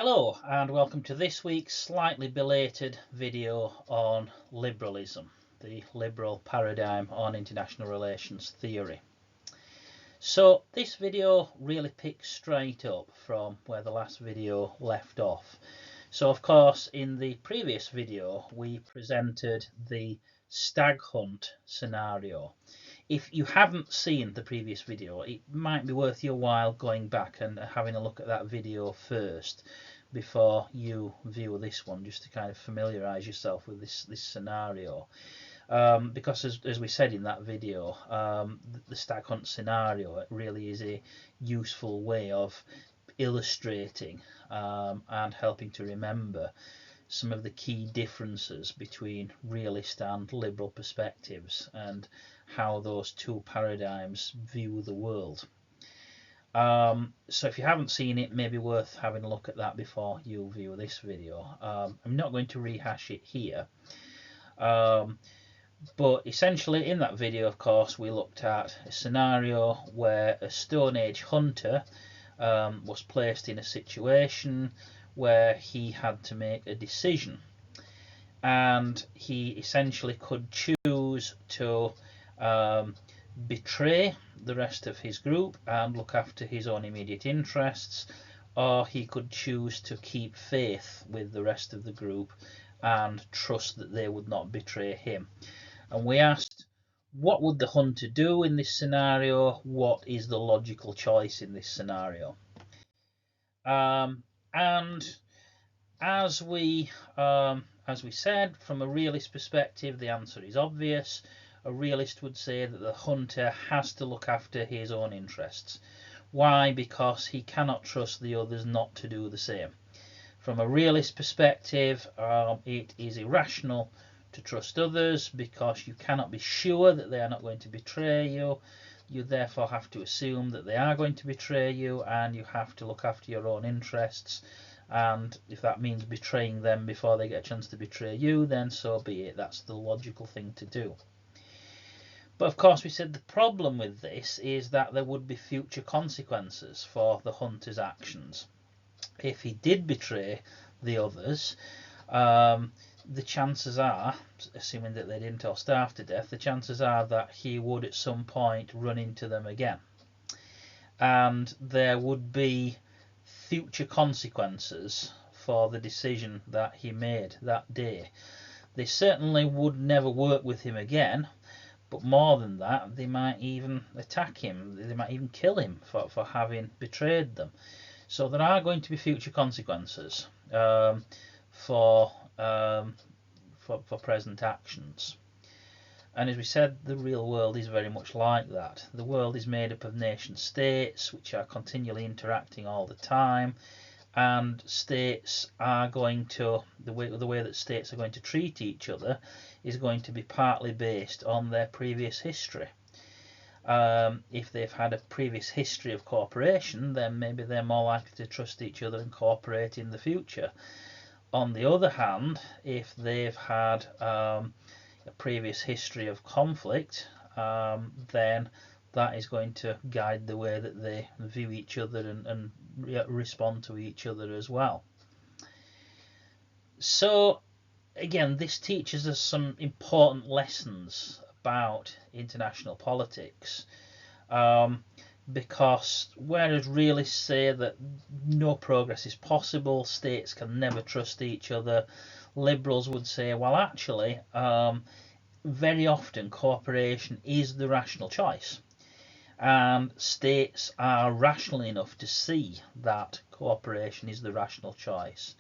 Hello and welcome to this week's slightly belated video on liberalism, the liberal paradigm on international relations theory. So this video really picks straight up from where the last video left off. So of course in the previous video we presented the stag hunt scenario. If you haven't seen the previous video, it might be worth your while going back and having a look at that video first before you view this one, just to kind of familiarize yourself with this scenario. Because as we said in that video, the stag hunt scenario, it really is a useful way of illustrating and helping to remember some of the key differences between realist and liberal perspectives and how those two paradigms view the world. So if you haven't seen it, maybe worth having a look at that before you view this video. I'm not going to rehash it here, but essentially in that video, of course, we looked at a scenario where a Stone Age hunter was placed in a situation where he had to make a decision, and he essentially could choose to betray the rest of his group and look after his own immediate interests, or he could choose to keep faith with the rest of the group and trust that they would not betray him. And we asked, what would the hunter do in this scenario? What is the logical choice in this scenario? And as we said, from a realist perspective, the answer is obvious. A realist would say that the hunter has to look after his own interests. Why? Because he cannot trust the others not to do the same. From a realist perspective, it is irrational to trust others because you cannot be sure that they are not going to betray you. You therefore have to assume that they are going to betray you, and you have to look after your own interests. And if that means betraying them before they get a chance to betray you, then so be it. That's the logical thing to do. But of course, we said the problem with this is that there would be future consequences for the hunter's actions. If he did betray the others, the chances are, assuming that they didn't all starve to death, the chances are that he would at some point run into them again. And there would be future consequences for the decision that he made that day. They certainly would never work with him again, but more than that, they might even attack him. They might even kill him for having betrayed them. So there are going to be future consequences for present actions. And as we said, the real world is very much like that. The world is made up of nation states which are continually interacting all the time, and states are going to, the way that states are going to treat each other is going to be partly based on their previous history. If they've had a previous history of cooperation, then maybe they're more likely to trust each other and cooperate in the future. On the other hand, if they've had a previous history of conflict, then that is going to guide the way that they view each other and respond to each other as well. So again, this teaches us some important lessons about international politics, because whereas realists say that no progress is possible, states can never trust each other, liberals would say, well, actually, very often cooperation is the rational choice, and states are rational enough to see that cooperation is the rational choice.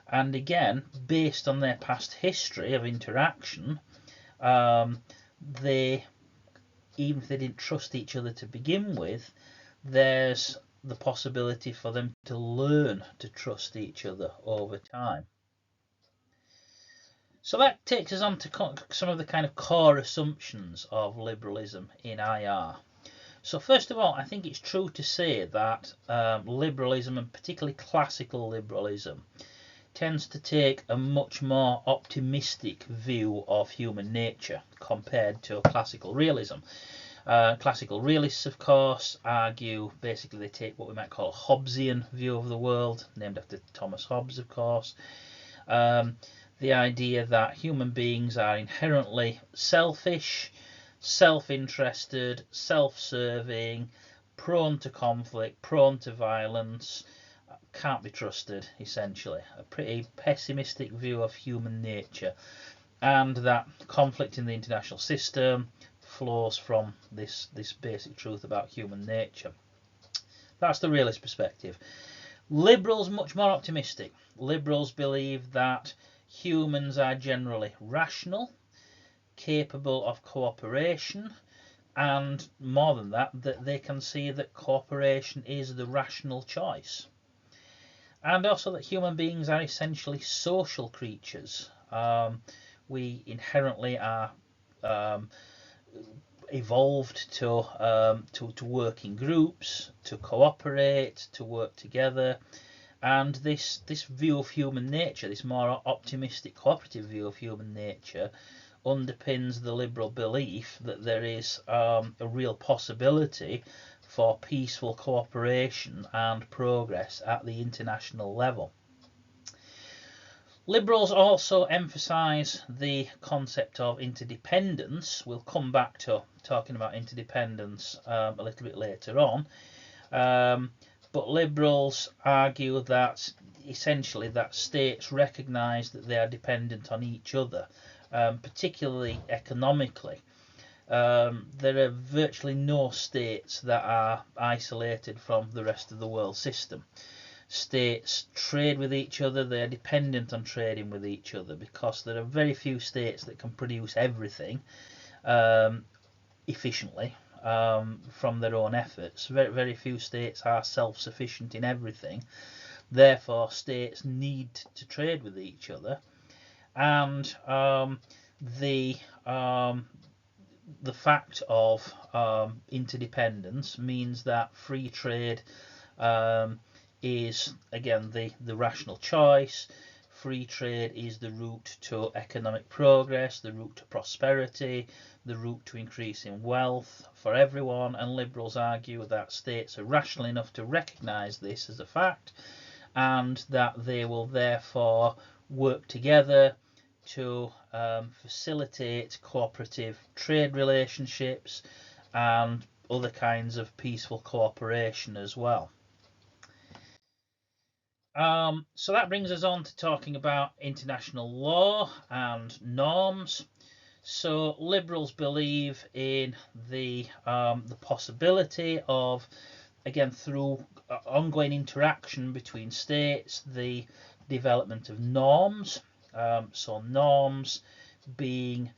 And again, based on their past history of interaction, they, even if they didn't trust each other to begin with, there's the possibility for them to learn to trust each other over time. So that takes us on to some of the kind of core assumptions of liberalism in IR. So first of all, I think it's true to say that liberalism, and particularly classical liberalism, tends to take a much more optimistic view of human nature compared to classical realism. Classical realists, of course, argue, basically they take what we might call a Hobbesian view of the world, named after Thomas Hobbes, of course. The idea that human beings are inherently selfish, self-interested, self-serving, prone to conflict, prone to violence, can't be trusted, essentially. A pretty pessimistic view of human nature, and that conflict in the international system flows from this basic truth about human nature. That's the realist perspective. Liberals, much more optimistic. Liberals believe that humans are generally rational, capable of cooperation, and more than that, that they can see that cooperation is the rational choice. And also that human beings are essentially social creatures. We inherently are evolved to work in groups, to cooperate, to work together, and this view of human nature, this more optimistic, cooperative view of human nature, underpins the liberal belief that there is a real possibility for peaceful cooperation and progress at the international level. Liberals also emphasise the concept of interdependence. We'll come back to talking about interdependence a little bit later on. But liberals argue that essentially that states recognise that they are dependent on each other, particularly economically. There are virtually no states that are isolated from the rest of the world system. States trade with each other, they are dependent on trading with each other, because there are very few states that can produce everything efficiently from their own efforts. Very few states are self-sufficient in everything. Therefore, states need to trade with each other, and the fact of interdependence means that free trade is, again, the rational choice. Free trade is the route to economic progress, the route to prosperity, the route to increasing wealth for everyone, and liberals argue that states are rational enough to recognise this as a fact, and that they will therefore work together to facilitate cooperative trade relationships and other kinds of peaceful cooperation as well. So that brings us on to talking about international law and norms. So liberals believe in the possibility of, again, through ongoing interaction between states, the development of norms. So norms being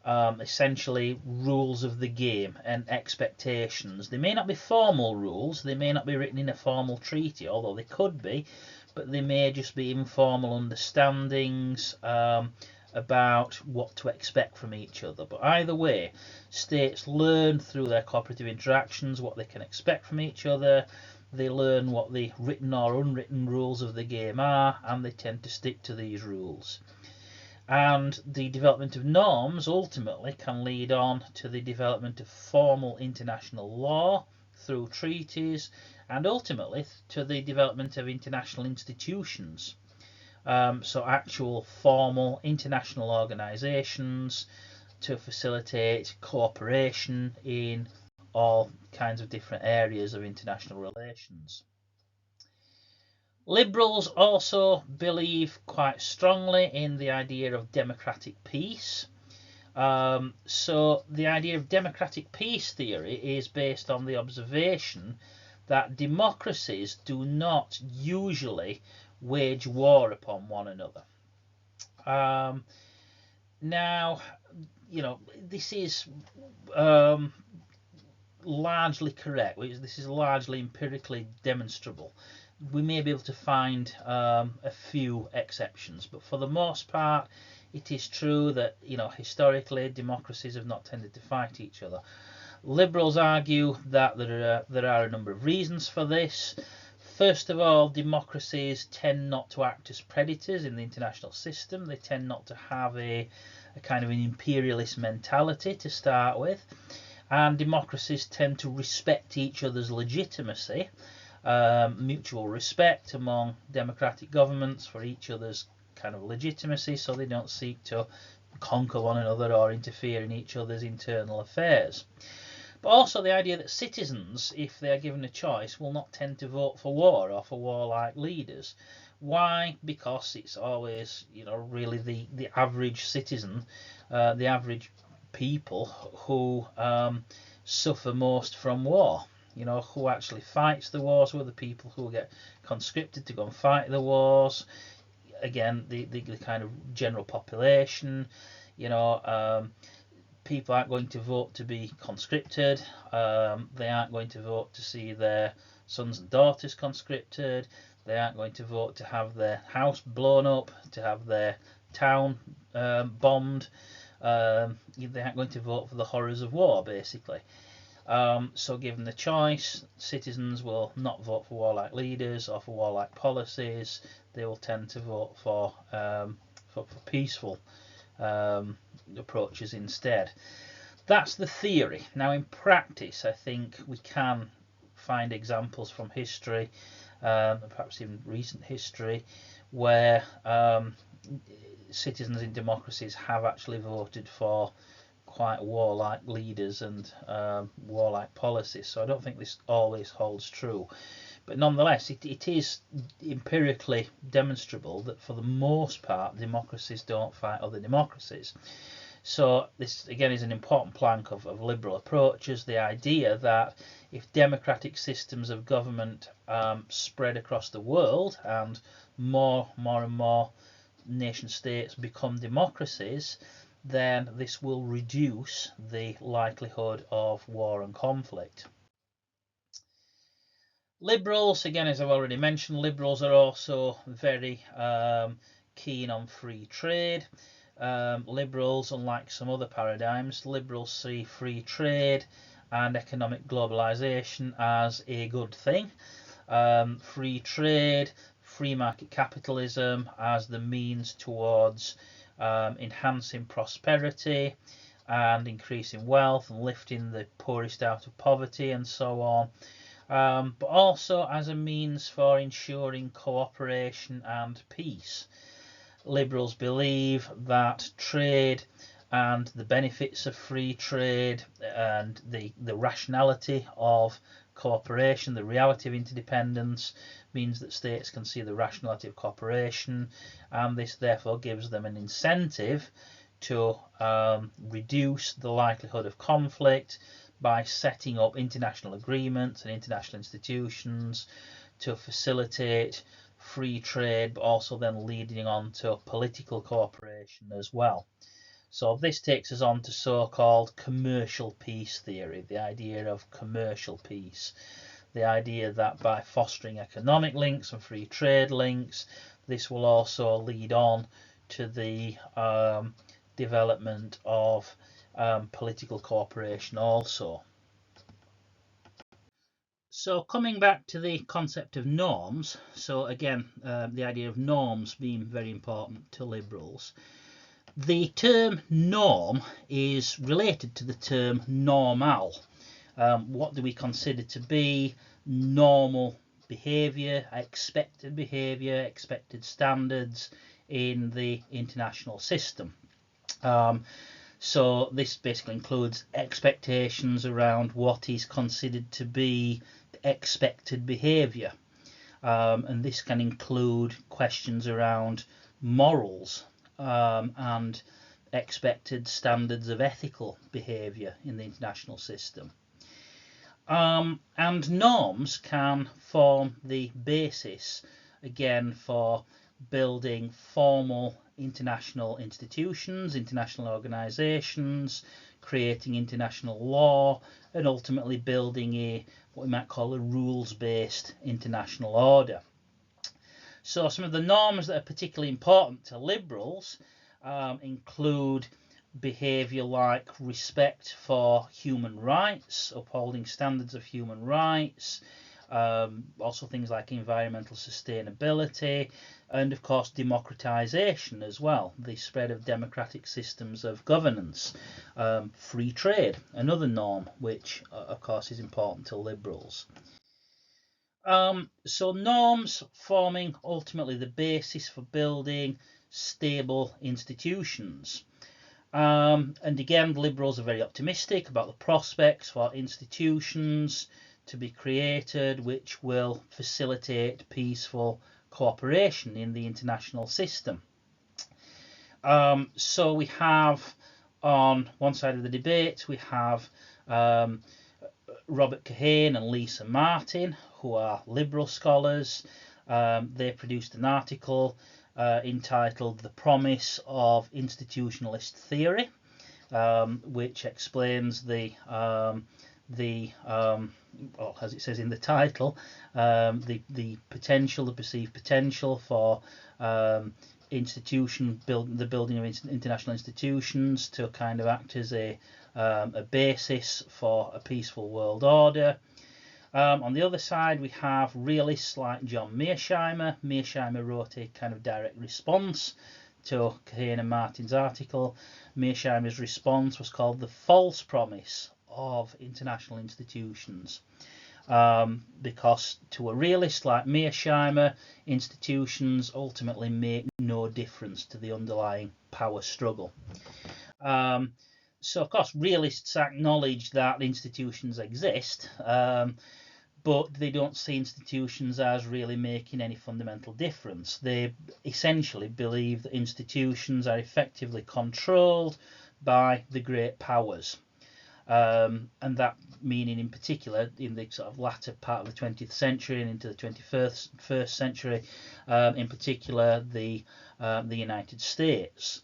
essentially rules of the game and expectations. They may not be formal rules, they may not be written in a formal treaty, although they could be, but they may just be informal understandings about what to expect from each other. But either way, states learn through their cooperative interactions what they can expect from each other. They learn what the written or unwritten rules of the game are, and they tend to stick to these rules. And the development of norms ultimately can lead on to the development of formal international law through treaties, and ultimately to the development of international institutions. So actual formal international organisations to facilitate cooperation in all kinds of different areas of international relations. Liberals also believe quite strongly in the idea of democratic peace. So the idea of democratic peace theory is based on the observation that democracies do not usually wage war upon one another. Now, this is largely correct. This is largely empirically demonstrable. We may be able to find a few exceptions, but for the most part, it is true that historically democracies have not tended to fight each other. Liberals argue that there are a number of reasons for this. First of all, democracies tend not to act as predators in the international system. They tend not to have a kind of an imperialist mentality to start with. and democracies tend to respect each other's legitimacy, mutual respect among democratic governments for each other's kind of legitimacy, so they don't seek to conquer one another or interfere in each other's internal affairs. But also the idea that citizens, if they are given a choice, will not tend to vote for war or for warlike leaders. Why? Because it's always, really the average citizen, the average people who suffer most from war. Who actually fights the wars, who are the people who get conscripted to go and fight the wars. Again, the kind of general population. People aren't going to vote to be conscripted. They aren't going to vote to see their sons and daughters conscripted. They aren't going to vote to have their house blown up, to have their town bombed. They aren't going to vote for the horrors of war, basically. So given the choice, citizens will not vote for warlike leaders or for warlike policies. They will tend to vote for peaceful approaches instead. That's the theory. Now in practice, I think we can find examples from history, perhaps even recent history, where citizens in democracies have actually voted for quite warlike leaders and warlike policies. So I don't think this always holds true. But nonetheless, it is empirically demonstrable that for the most part, democracies don't fight other democracies. So this, again, is an important plank of liberal approaches, the idea that if democratic systems of government spread across the world and more and more nation states become democracies, then this will reduce the likelihood of war and conflict. Liberals, again, as I've already mentioned, liberals are also very keen on free trade. Liberals, unlike some other paradigms, liberals see free trade and economic globalization as a good thing. Free trade, free market capitalism as the means towards enhancing prosperity and increasing wealth and lifting the poorest out of poverty and so on. But also as a means for ensuring cooperation and peace. Liberals believe that trade and the benefits of free trade and the rationality of cooperation, the reality of interdependence, means that states can see the rationality of cooperation, and this therefore gives them an incentive to reduce the likelihood of conflict by setting up international agreements and international institutions to facilitate free trade, but also then leading on to political cooperation as well. So this takes us on to so-called commercial peace theory, the idea of commercial peace, the idea that by fostering economic links and free trade links, this will also lead on to the development of political cooperation also. So coming back to the concept of norms, so again, the idea of norms being very important to liberals. The term norm is related to the term normal. What do we consider to be normal behaviour, expected standards in the international system? So this basically includes expectations around what is considered to be expected behaviour. And this can include questions around morals and expected standards of ethical behaviour in the international system. And norms can form the basis, again, for building formal international institutions, international organisations, creating international law, and ultimately building what we might call a rules-based international order. So some of the norms that are particularly important to liberals include behaviour like respect for human rights, upholding standards of human rights, Also things like environmental sustainability, and of course democratization as well, the spread of democratic systems of governance, free trade, another norm which of course is important to liberals. So norms forming ultimately the basis for building stable institutions. And again, liberals are very optimistic about the prospects for institutions to be created which will facilitate peaceful cooperation in the international system. So we have, on one side of the debate, we have Robert Kahane and Lisa Martin, who are liberal scholars. They produced an article entitled "The Promise of Institutionalist Theory," which explains well, as it says in the title, the potential, the perceived potential for the building of international institutions to kind of act as a basis for a peaceful world order. On the other side, we have realists like John Mearsheimer. Mearsheimer wrote a kind of direct response to Kahane and Martin's article. Mearsheimer's response was called "The False Promise of International Institutions," because to a realist like Mearsheimer, institutions ultimately make no difference to the underlying power struggle. So, of course, realists acknowledge that institutions exist, but they don't see institutions as really making any fundamental difference. They essentially believe that institutions are effectively controlled by the great powers. And that meaning in particular in the sort of latter part of the 20th century and into the 21st century, in particular the United States.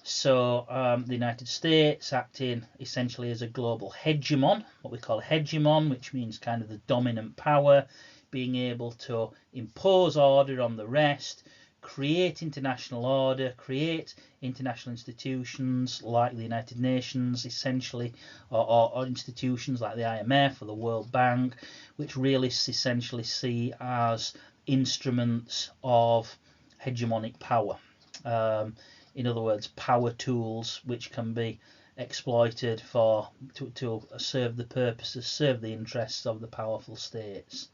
So the United States acting essentially as a global hegemon, what we call a hegemon, which means kind of the dominant power, being able to impose order on the rest, create international order, create international institutions like the United Nations, essentially, or institutions like the IMF or the World Bank, which realists essentially see as instruments of hegemonic power. In other words, power tools which can be exploited to serve the purposes, serve the interests of the powerful states.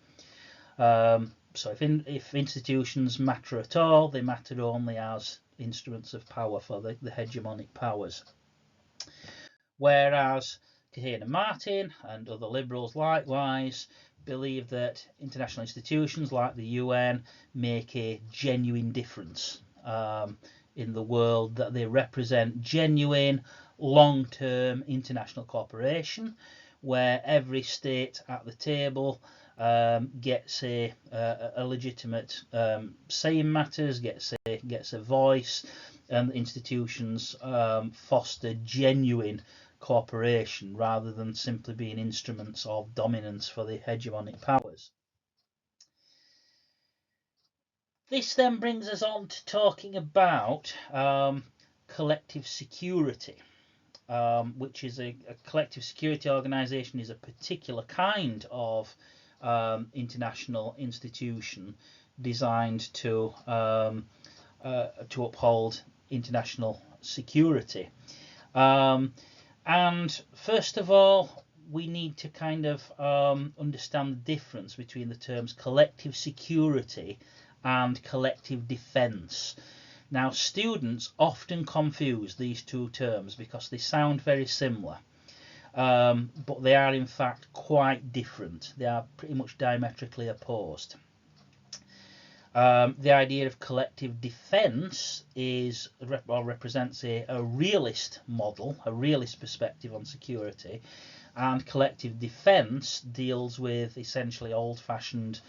So if institutions matter at all, they matter only as instruments of power for the hegemonic powers. Whereas Kahane and Martin and other liberals likewise believe that international institutions like the UN make a genuine difference in the world, that they represent genuine long-term international cooperation where every state at the table gets a legitimate say in matters, gets a voice, and institutions foster genuine cooperation rather than simply being instruments of dominance for the hegemonic powers. This then brings us on to talking about collective security, which is a collective security organisation is a particular kind of international institution designed to uphold international security. And first of all, we need to kind of understand the difference between the terms collective security and collective defence. Now, students often confuse these two terms because they sound very similar, but they are in fact quite different. They are pretty much diametrically opposed. The idea of collective defence represents a realist model, a realist perspective on security, and collective defence deals with essentially old-fashioned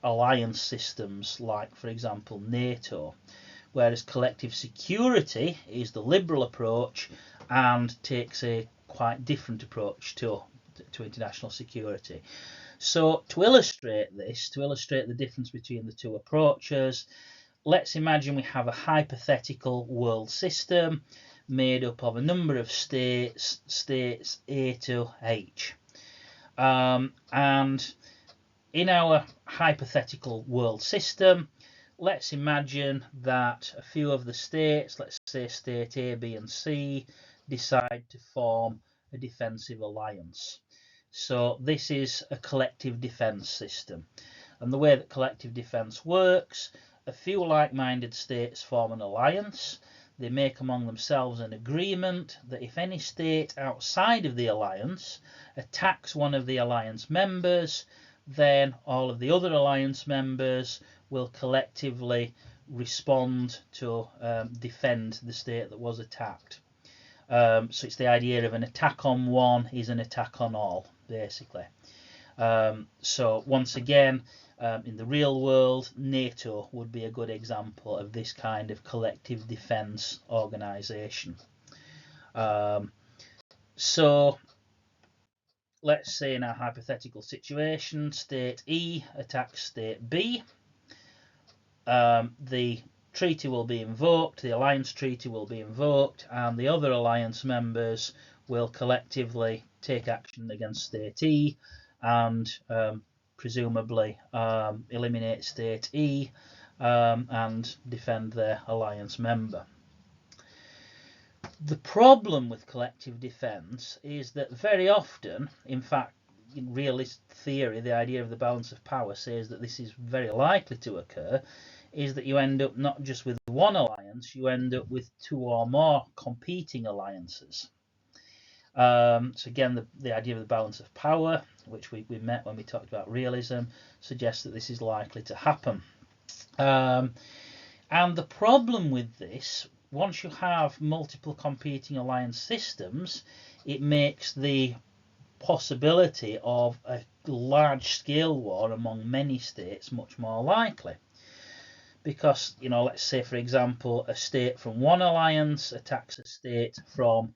alliance systems like, for example, NATO, whereas collective security is the liberal approach and takes a quite different approach to international security. So to illustrate this, to illustrate the difference between the two approaches, let's imagine we have a hypothetical world system made up of a number of states A to H. And in our hypothetical world system, let's imagine that a few of the states, let's say state A, B and C, decide to form a defensive alliance. So this is a collective defence system. And the way that collective defence works, a few like-minded states form an alliance. They make among themselves an agreement that if any state outside of the alliance attacks one of the alliance members, then all of the other alliance members will collectively respond to defend the state that was attacked. So it's the idea of an attack on one is an attack on all, basically. So once again, in the real world, NATO would be a good example of this kind of collective defence organisation. So let's say in our hypothetical situation, state E attacks state B. The treaty will be invoked, the alliance treaty will be invoked, and the other alliance members will collectively take action against state E and presumably eliminate state E and defend their alliance member. The problem with collective defence is that very often, in fact, in realist theory, the idea of the balance of power says that this is very likely to occur, is that you end up not just with one alliance, you end up with two or more competing alliances. So again, the idea of the balance of power, which we met when we talked about realism, suggests that this is likely to happen. And the problem with this, once you have multiple competing alliance systems, it makes the possibility of a large-scale war among many states much more likely. Because, you know, let's say, for example, a state from one alliance attacks a state from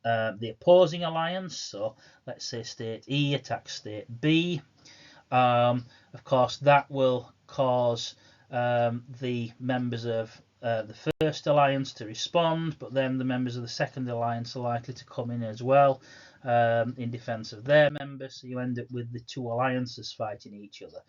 the opposing alliance. So let's say state E attacks state B. Of course, that will cause the members of the first alliance to respond, but then the members of the second alliance are likely to come in as well in defence of their members. So you end up with the two alliances fighting each other.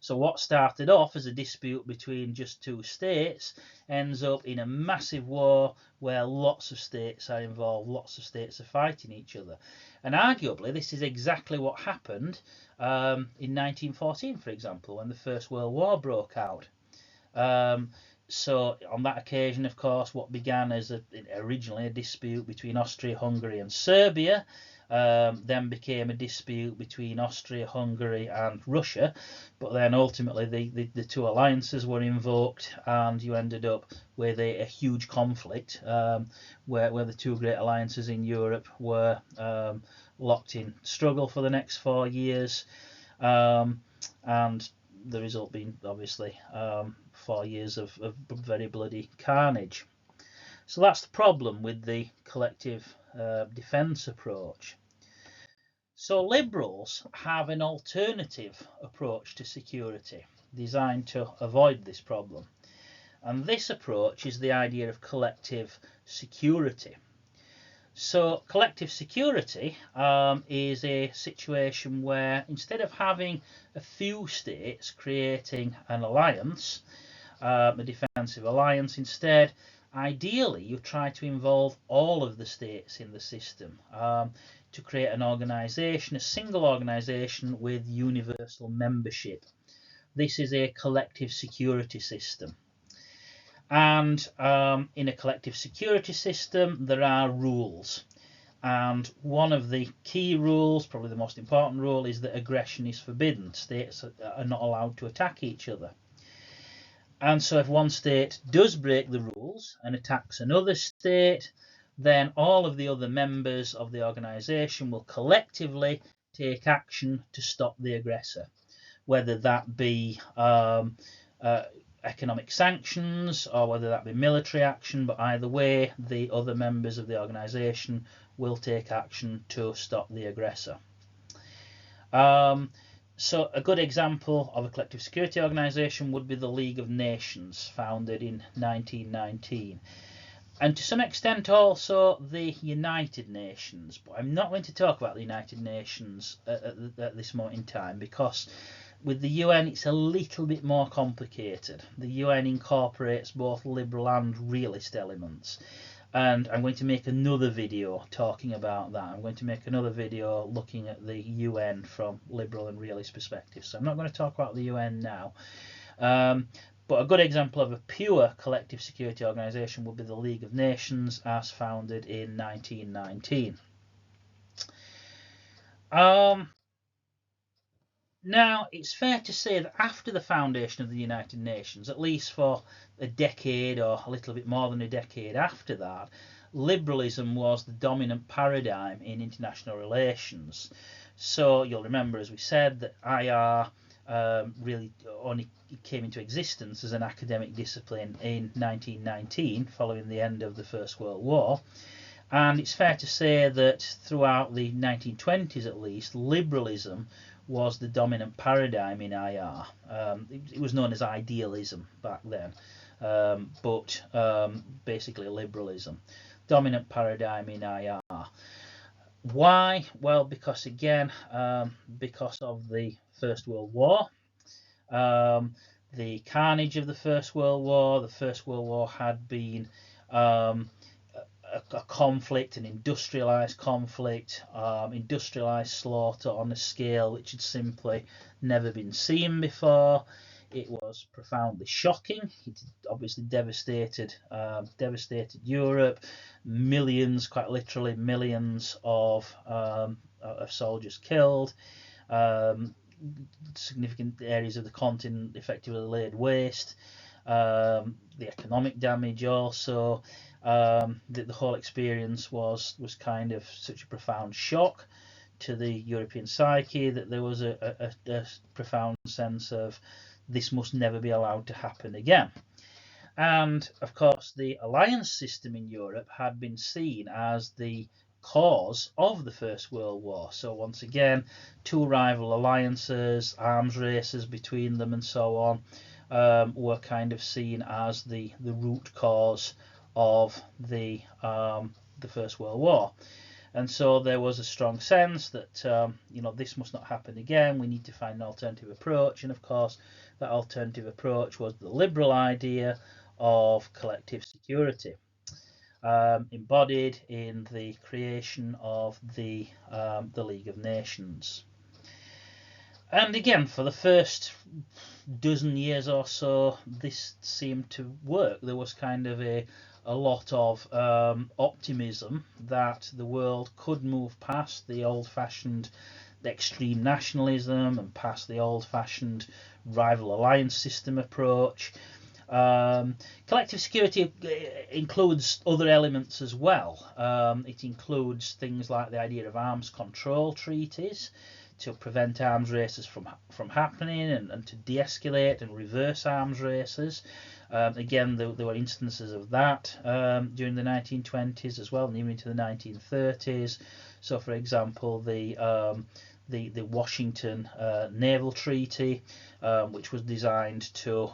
So what started off as a dispute between just two states ends up in a massive war where lots of states are involved, lots of states are fighting each other. And arguably, this is exactly what happened in 1914, for example, when the First World War broke out. So on that occasion, of course, what began as originally a dispute between Austria, Hungary and Serbia then became a dispute between Austria, Hungary and Russia. But then ultimately the two alliances were invoked and you ended up with a huge conflict where the two great alliances in Europe were locked in struggle for the next 4 years. And the result being obviously 4 years of very bloody carnage. So that's the problem with the collective defence approach. So liberals have an alternative approach to security designed to avoid this problem. And this approach is the idea of collective security. So collective security is a situation where instead of having a few states creating an alliance, a defensive alliance, instead, ideally you try to involve all of the states in the system to create an organisation, a single organisation with universal membership. This is a collective security system. And in a collective security system, there are rules. And one of the key rules, probably the most important rule, is that aggression is forbidden. States are not allowed to attack each other. And so if one state does break the rules and attacks another state, then all of the other members of the organisation will collectively take action to stop the aggressor, whether that be economic sanctions or whether that be military action, but either way the other members of the organisation will take action to stop the aggressor. So a good example of a collective security organisation would be the League of Nations, founded in 1919. And to some extent also the United Nations. But I'm not going to talk about the United Nations at this moment in time, because With the UN, it's a little bit more complicated. The UN incorporates both liberal and realist elements. And I'm going to make another video talking about that. I'm going to make another video looking at the UN from liberal and realist perspectives. So I'm not going to talk about the UN now. But a good example of a pure collective security organisation would be the League of Nations, as founded in 1919. Now, it's fair to say that after the foundation of the United Nations, at least for a decade or a little bit more than a decade after that, liberalism was the dominant paradigm in international relations. So you'll remember, as we said, that IR really only came into existence as an academic discipline in 1919, following the end of the First World War. And it's fair to say that throughout the 1920s, at least, liberalism was the dominant paradigm in IR. It was known as idealism back then, but basically liberalism, dominant paradigm in IR. Why? Well, because again, because of the First World War, the carnage of the First World War. The First World War had been a conflict, an industrialized conflict, industrialized slaughter on a scale which had simply never been seen before. It was profoundly shocking. It obviously devastated Europe. Millions, quite literally millions of soldiers killed. Significant areas of the continent effectively laid waste. The economic damage also. The whole experience was kind of such a profound shock to the European psyche that there was a profound sense of this must never be allowed to happen again. And of course, the alliance system in Europe had been seen as the cause of the First World War. So once again, two rival alliances, arms races between them, and so on, were kind of seen as the root cause of the First World War. And so there was a strong sense that this must not happen again. We need to find an alternative approach, and of course, that alternative approach was the liberal idea of collective security, embodied in the creation of the League of Nations. And again, for the first dozen years or so, this seemed to work. There was kind of a lot of optimism that the world could move past the old-fashioned extreme nationalism and past the old-fashioned rival alliance system approach. Collective security includes other elements as well. It includes things like the idea of arms control treaties to prevent arms races from happening and to de-escalate and reverse arms races. Again, there were instances of that during the 1920s as well, and even into the 1930s. So, for example, the Washington Naval Treaty, which was designed to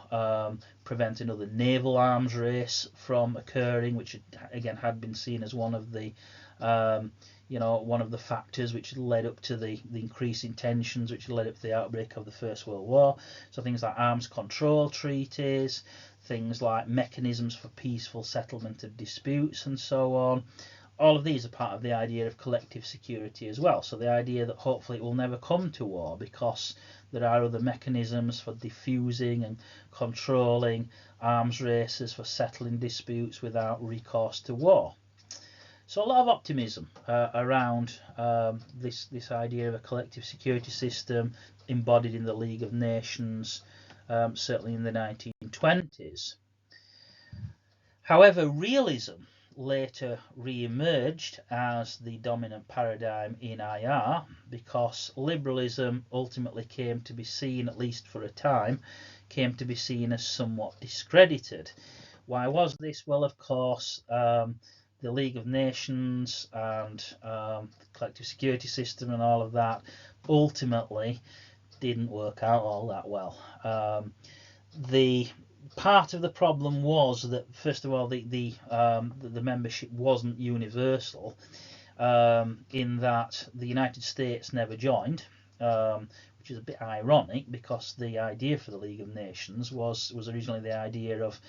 prevent another naval arms race from occurring, which again had been seen as one of the one of the factors which led up to the increasing tensions, which led up to the outbreak of the First World War. So things like arms control treaties, things like mechanisms for peaceful settlement of disputes, and so on. All of these are part of the idea of collective security as well. So the idea that hopefully it will never come to war because there are other mechanisms for diffusing and controlling arms races, for settling disputes without recourse to war. So a lot of optimism around this idea of a collective security system embodied in the League of Nations, certainly in the 1920s. However, realism later re-emerged as the dominant paradigm in IR because liberalism ultimately came to be seen, at least for a time, came to be seen as somewhat discredited. Why was this? Well, of course, the League of Nations and the collective security system and all of that ultimately didn't work out all that well. The part of the problem was that, first of all, the membership wasn't universal, in that the United States never joined, which which is a bit ironic because the idea for the League of Nations was originally the idea of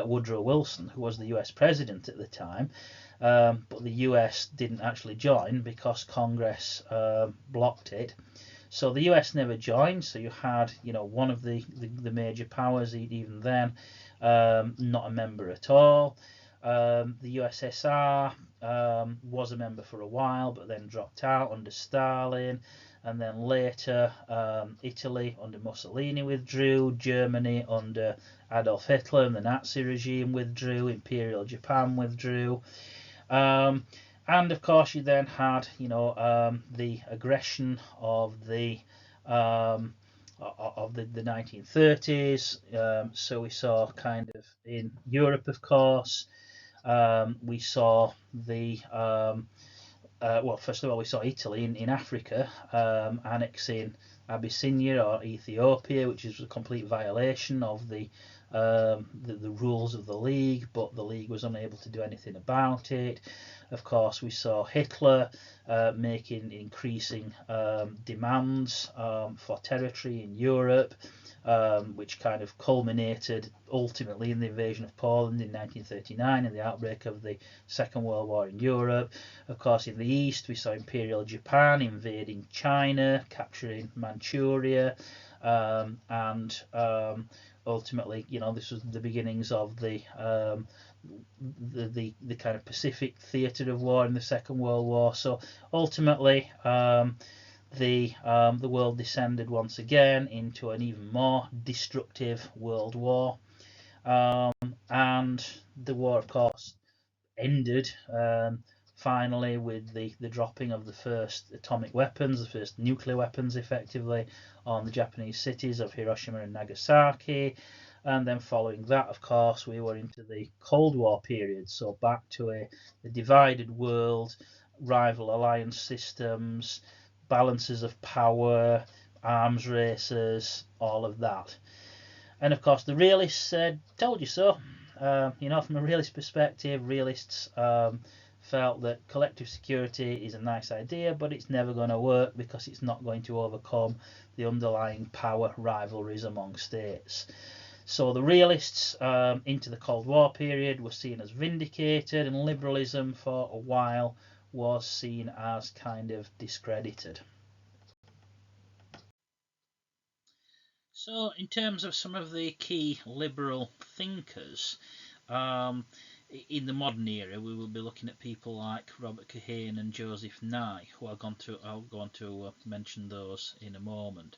Woodrow Wilson, who was the US president at the time. But the US didn't actually join because Congress blocked it. So the US never joined. So you had, one of the major powers even then not a member at all. The USSR was a member for a while, but then dropped out under Stalin. And then later, Italy under Mussolini withdrew, Germany under Adolf Hitler and the Nazi regime withdrew, Imperial Japan withdrew. And of course, you then had, the aggression of the 1930s. So we saw kind of in Europe, of course, we saw the well, first of all, we saw Italy in Africa annexing Abyssinia or Ethiopia, which is a complete violation of the rules of the League, but the League was unable to do anything about it. Of course, we saw Hitler making increasing demands for territory in Europe, which kind of culminated ultimately in the invasion of Poland in 1939 and the outbreak of the Second World War in Europe. Of course, in the East, we saw Imperial Japan invading China, capturing Manchuria, and ultimately, this was the beginnings of the kind of Pacific theatre of war in the Second World War. So ultimately, the world descended once again into an even more destructive world war, and the war, of course, ended finally with the dropping of the first atomic weapons, the first nuclear weapons, effectively, on the Japanese cities of Hiroshima and Nagasaki. And then following that, of course, we were into the Cold War period, so back to a divided world, rival alliance systems, balances of power, arms races, all of that. And of course, the realists said, "Told you so." From a realist perspective, realists felt that collective security is a nice idea, but it's never going to work because it's not going to overcome the underlying power rivalries among states. So the realists into the Cold War period were seen as vindicated, and liberalism for a while was seen as kind of discredited. So in terms of some of the key liberal thinkers, in the modern era, we will be looking at people like Robert Kahane and Joseph Nye, who I'll go on to mention those in a moment.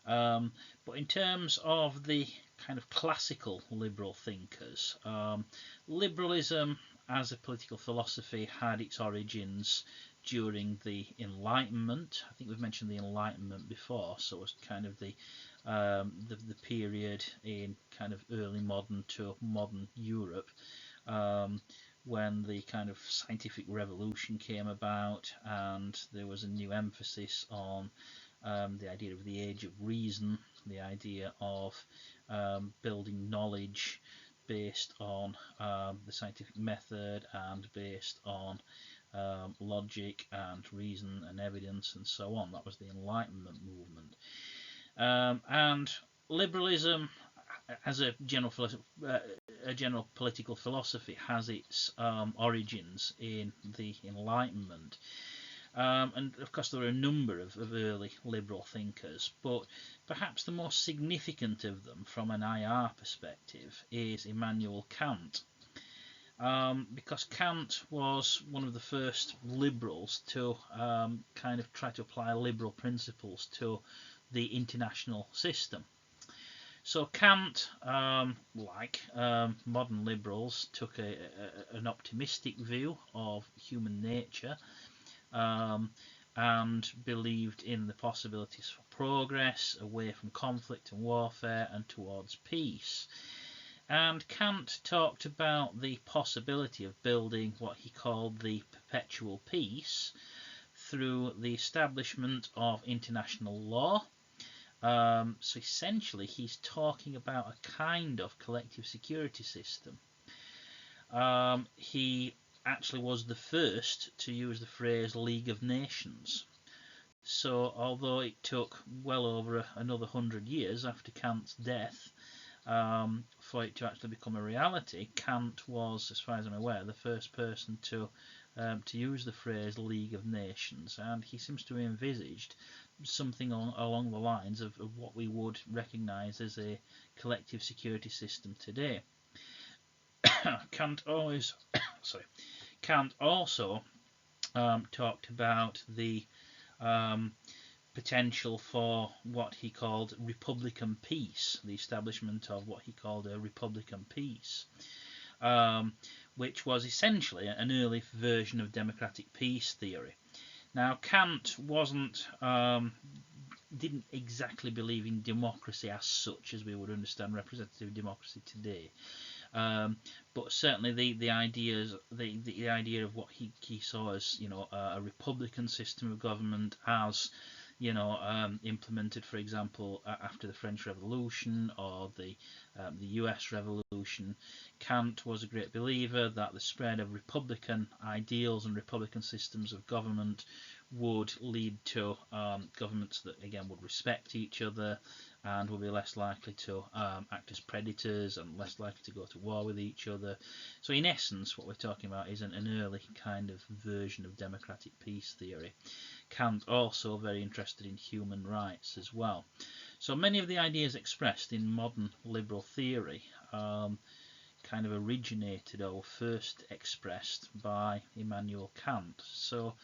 But in terms of the kind of classical liberal thinkers, liberalism as a political philosophy had its origins during the Enlightenment. I think we've mentioned the Enlightenment before, so it was kind of the period in kind of early modern to modern Europe, when the kind of scientific revolution came about, and there was a new emphasis on the idea of the age of reason, the idea of building knowledge based on the scientific method and based on logic and reason and evidence and so on. That was the Enlightenment movement. And liberalism, as a general political philosophy, has its origins in the Enlightenment. And of course, there are a number of early liberal thinkers, but perhaps the most significant of them from an IR perspective is Immanuel Kant. Because Kant was one of the first liberals to kind of try to apply liberal principles to the international system. So Kant, like modern liberals, took an optimistic view of human nature, and believed in the possibilities for progress away from conflict and warfare and towards peace. And Kant talked about the possibility of building what he called the perpetual peace through the establishment of international law. So essentially, he's talking about a kind of collective security system. He actually was the first to use the phrase League of Nations So although it took well over another 100 years after Kant's death for it to actually become a reality, Kant was, as far as I'm aware, the first person to use the phrase League of Nations, and he seems to have envisaged something along the lines of what we would recognise as a collective security system today. Kant also talked about the potential for what he called republican peace, the establishment of what he called a republican peace, which was essentially an early version of democratic peace theory. Now, Kant didn't exactly believe in democracy as such as we would understand representative democracy today. But certainly the idea of what he saw as a republican system of government as implemented, for example, after the French Revolution or the US Revolution. Kant was a great believer that the spread of republican ideals and republican systems of government would lead to governments that again would respect each other and will be less likely to act as predators and less likely to go to war with each other. So in essence, what we're talking about is an early kind of version of democratic peace theory. Kant also very interested in human rights as well. So many of the ideas expressed in modern liberal theory kind of originated or first expressed by Immanuel Kant. So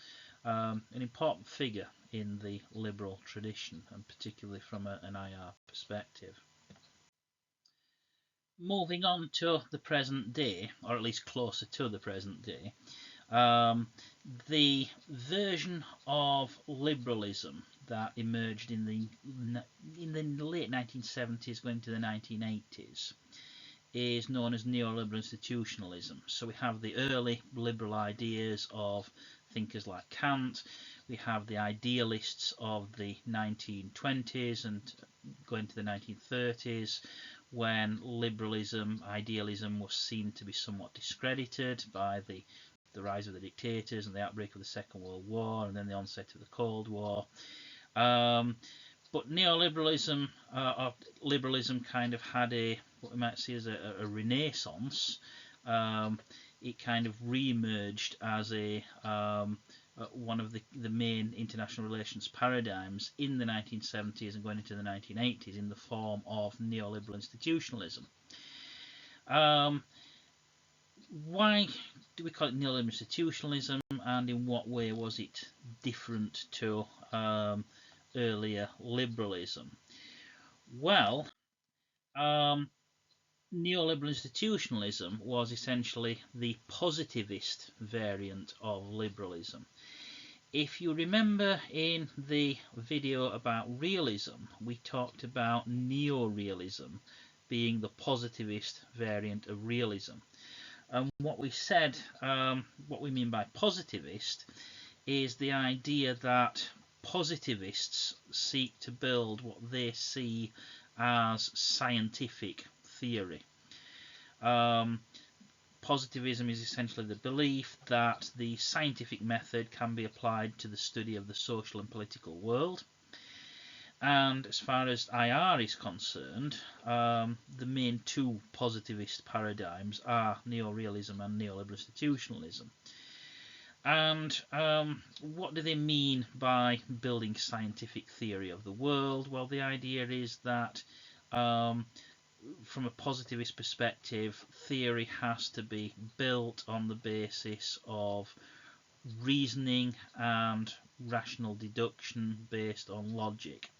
an important figure in the liberal tradition, and particularly from an IR perspective. Moving on to the present day, or at least closer to the present day, the version of liberalism that emerged in the late 1970s going to the 1980s is known as neoliberal institutionalism. So we have the early liberal ideas of thinkers like Kant, we have the idealists of the 1920s and going to the 1930s, when liberalism, idealism was seen to be somewhat discredited by the rise of the dictators and the outbreak of the Second World War and then the onset of the Cold War. But neoliberalism or liberalism kind of had what we might see as a renaissance. It kind of re-emerged as one of the main international relations paradigms in the 1970s and going into the 1980s in the form of neoliberal institutionalism. Why do we call it neoliberal institutionalism, and in what way was it different to earlier liberalism? Well, neoliberal institutionalism was essentially the positivist variant of liberalism. If you remember in the video about realism, we talked about neorealism being the positivist variant of realism. And what we said, what we mean by positivist, is the idea that positivists seek to build what they see as scientific theory. Positivism is essentially the belief that the scientific method can be applied to the study of the social and political world. And as far as IR is concerned, the main two positivist paradigms are neorealism and neoliberal institutionalism. And what do they mean by building scientific theory of the world? Well, the idea is that from a positivist perspective, theory has to be built on the basis of reasoning and rational deduction based on logic.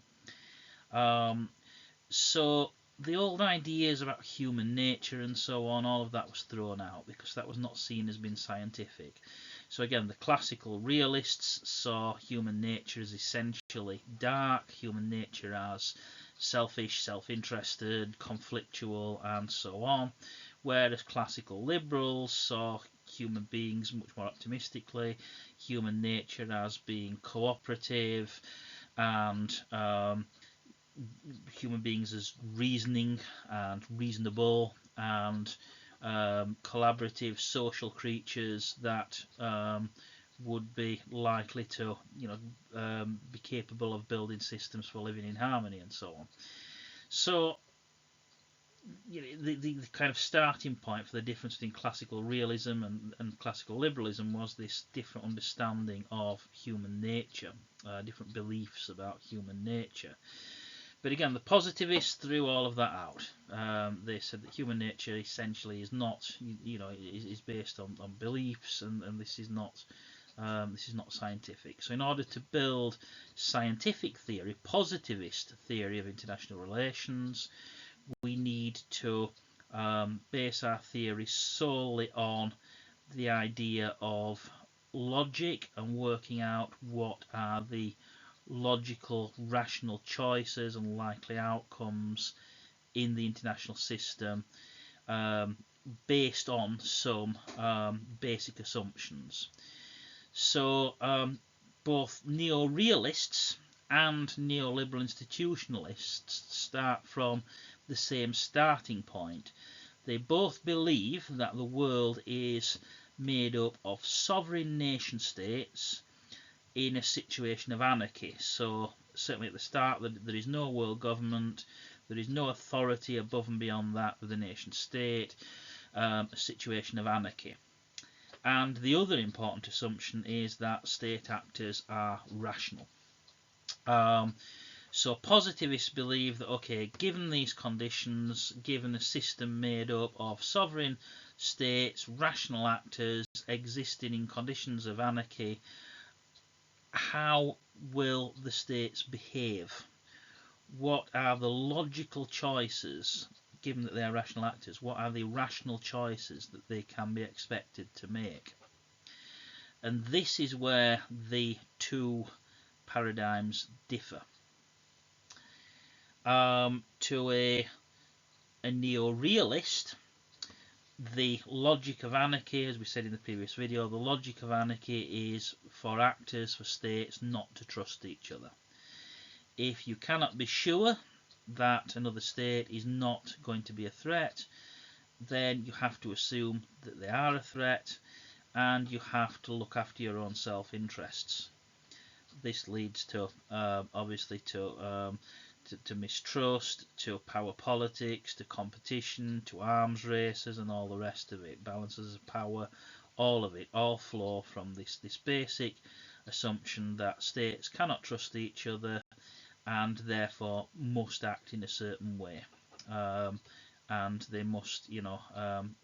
So the old ideas about human nature and so on, all of that was thrown out because that was not seen as being scientific. So again, the classical realists saw human nature as essentially dark, human nature as selfish, self-interested, conflictual, and so on, whereas classical liberals saw human beings much more optimistically, human nature as being cooperative, and human beings as reasoning and reasonable and collaborative social creatures that would be likely to, be capable of building systems for living in harmony and so on. So, the kind of starting point for the difference between classical realism and classical liberalism was this different understanding of human nature, different beliefs about human nature. But again, the positivists threw all of that out. They said that human nature essentially is not, is based on beliefs, and this is not scientific. So in order to build scientific theory, positivist theory of international relations, we need to base our theory solely on the idea of logic and working out what are the logical, rational choices and likely outcomes in the international system, based on some basic assumptions. So both neo-realists and neoliberal institutionalists start from the same starting point. They both believe that the world is made up of sovereign nation states in a situation of anarchy. So certainly at the start, there is no world government, there is no authority above and beyond that of the nation state, a situation of anarchy. And the other important assumption is that state actors are rational. So positivists believe that, okay, given these conditions, given a system made up of sovereign states, rational actors existing in conditions of anarchy, how will the states behave? What are the logical choices, given that they are rational actors, what are the rational choices that they can be expected to make? And this is where the two paradigms differ. To a neo-realist, the logic of anarchy, as we said in the previous video, the logic of anarchy is for actors, for states, not to trust each other. If you cannot be sure that another state is not going to be a threat, then you have to assume that they are a threat, and you have to look after your own self-interests. This leads to, obviously, to mistrust, to power politics, to competition, to arms races, and all the rest of it. Balances of power, all of it, all flow from this basic assumption that states cannot trust each other and therefore must act in a certain way. And they must,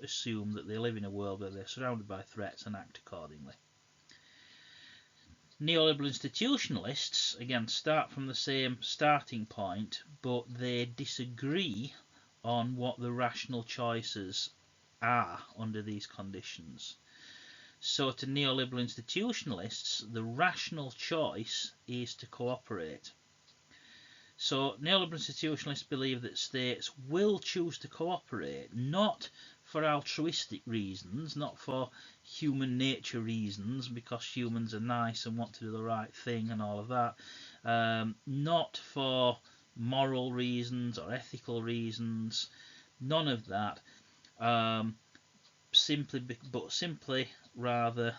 assume that they live in a world where they're surrounded by threats and act accordingly. Neoliberal institutionalists, again, start from the same starting point, but they disagree on what the rational choices are under these conditions. So to neoliberal institutionalists, the rational choice is to cooperate. So neoliberal institutionalists believe that states will choose to cooperate, not for altruistic reasons, not for human nature reasons, because humans are nice and want to do the right thing and all of that, not for moral reasons or ethical reasons, none of that, simply rather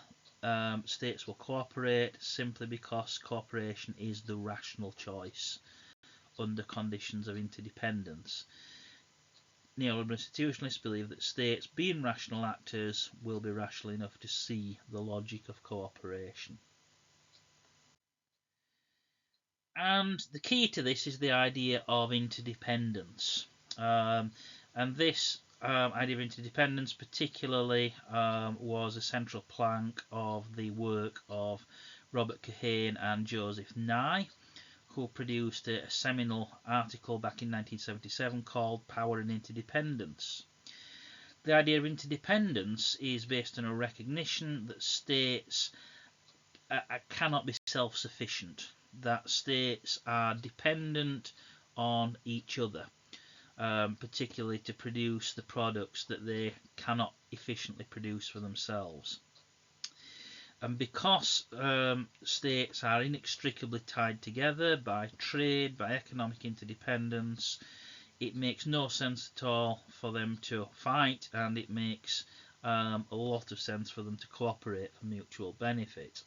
states will cooperate simply because cooperation is the rational choice under conditions of interdependence. Neoliberal institutionalists believe that states, being rational actors, will be rational enough to see the logic of cooperation. And the key to this is the idea of interdependence. And this idea of interdependence particularly was a central plank of the work of Robert Kahane and Joseph Nye, who produced a seminal article back in 1977 called Power and Interdependence. The idea of interdependence is based on a recognition that states cannot be self-sufficient, that states are dependent on each other, particularly to produce the products that they cannot efficiently produce for themselves. And because states are inextricably tied together by trade, by economic interdependence, it makes no sense at all for them to fight, and it makes a lot of sense for them to cooperate for mutual benefit.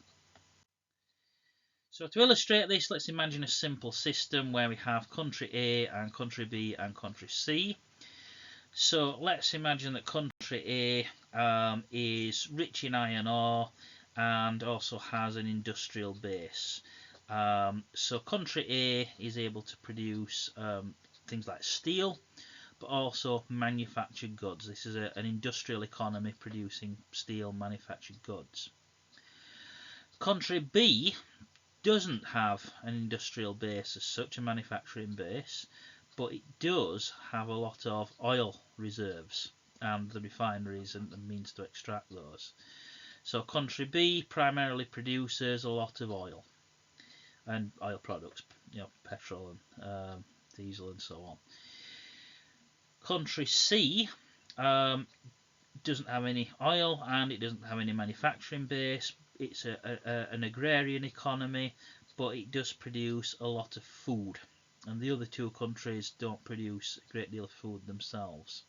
So to illustrate this, let's imagine a simple system where we have country A and country B and country C. So let's imagine that country A is rich in iron ore and also has an industrial base. So country A is able to produce things like steel, but also manufactured goods. This is an industrial economy producing steel manufactured goods. Country B doesn't have an industrial base as such, a manufacturing base, but it does have a lot of oil reserves and the refineries and the means to extract those. So country B primarily produces a lot of oil and oil products, petrol and diesel and so on. Country C doesn't have any oil and it doesn't have any manufacturing base. It's an agrarian economy, but it does produce a lot of food, and the other two countries don't produce a great deal of food themselves.